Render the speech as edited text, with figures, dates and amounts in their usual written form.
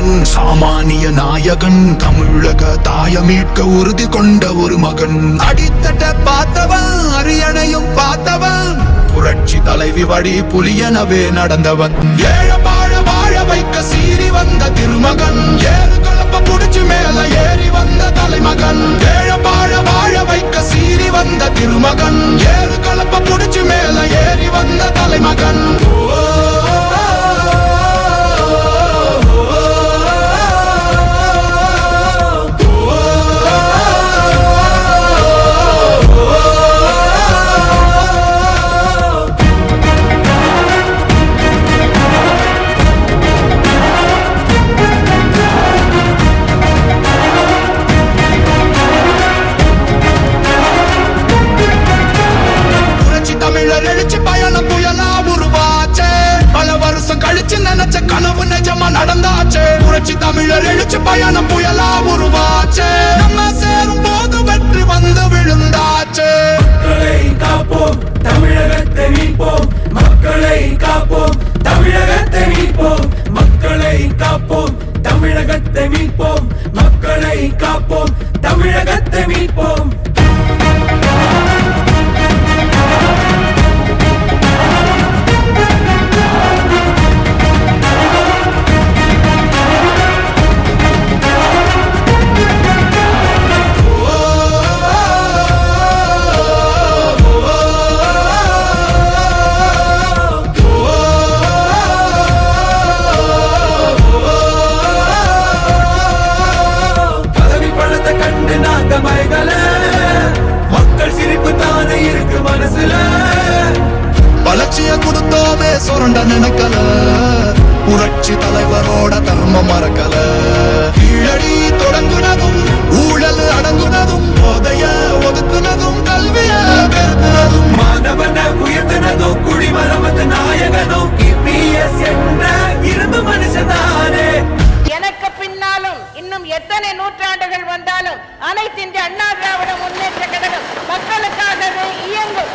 மகன், சாமானிய நாயகன், தமிழக தாய மீட்க உறுதி கொண்ட ஒரு மகன். அடித்தட்ட பார்த்தவன், அரியணையும் பார்த்தவன், புரட்சி தலைவி வழி புலியனவே நடந்தவன். ஏழ வாழ வாழ வைக்க சீறி வந்த திருமகன், ஏறு கலப்ப புடிச்சு மேல ஏறி வந்த தலைமகன். ஏழ வாழ வாழ வைக்க சீறி வந்த திருமகன், ஏறு கலப்ப புடிச்சு மேல ஏறி வந்த தலைமகன். எழுச்சி பயணம் புயலா உருவாச்சே, பல வருஷம் கழிச்சு நினைச்ச கனவு நிஜமா நடந்தாச்சே. புரட்சி தமிழர் எழுச்சி பயணம் புயலா உருவாச்சே, நம்ம சேரும் போது வெற்றி வந்து விழுந்தாச்சே. மக்களை காப்போம், தமிழகத்தை மீட்போம். மக்களை காப்போம், தமிழகத்தை மீட்போம். மக்களை காப்போம், தமிழகத்தை மீட்போம். மக்களை காப்போம், தமிழகத்தை மீட்போம். மக்கள் சிரிப்பு தானே இருக்கு மனசுல, வளர்ச்சிய கொடுத்தோமே சுரண்ட நினைக்கல, புரட்சி தலைவரோட தர்மம் மறக்கல. கீழடி தொடங்குனதும் ஊழல் அடங்குனதும், போதைய ஒதுக்குனதும் கல்விய பெருக்குனதும், மாணவன உயர்த்தினதும் குடிமரமத்து நாயகனும் இபிஎஸ் என்ற இரும்பு மனுஷனானே. எனக்கு பின்னாலும் இன்னும் எத்தனை நூற்றாண்டுகள் வந்தாலும் அனைத்து இந்திய அண்ணா திராவிட முன்னேற்ற கழகம் மக்களுக்காகவே இயங்கும்.